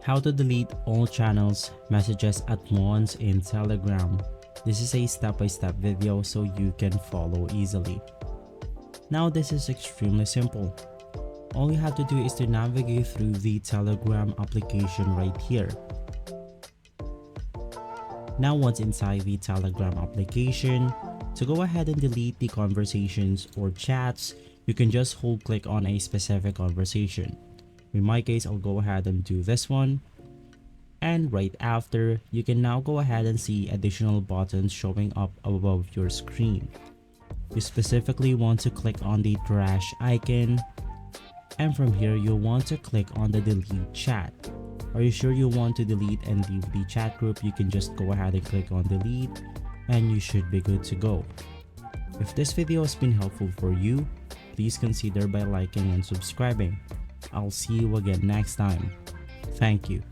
How to delete all channels messages at once in Telegram. This is a step-by-step video so you can follow easily. Now this is extremely simple. All you have to do is to navigate through the Telegram application right here. Now once inside the Telegram application, to go ahead and delete the conversations or chats, you can just hold click on a specific conversation. In my case, I'll go ahead and do this one. And right after, you can now go ahead and see additional buttons showing up above your screen. You specifically want to click on the trash icon. And from here, you'll want to click on the delete chat. Are you sure you want to delete and leave the chat group? You can just go ahead and click on delete and you should be good to go. If this video has been helpful for you, please consider by liking and subscribing. I'll see you again next time. Thank you.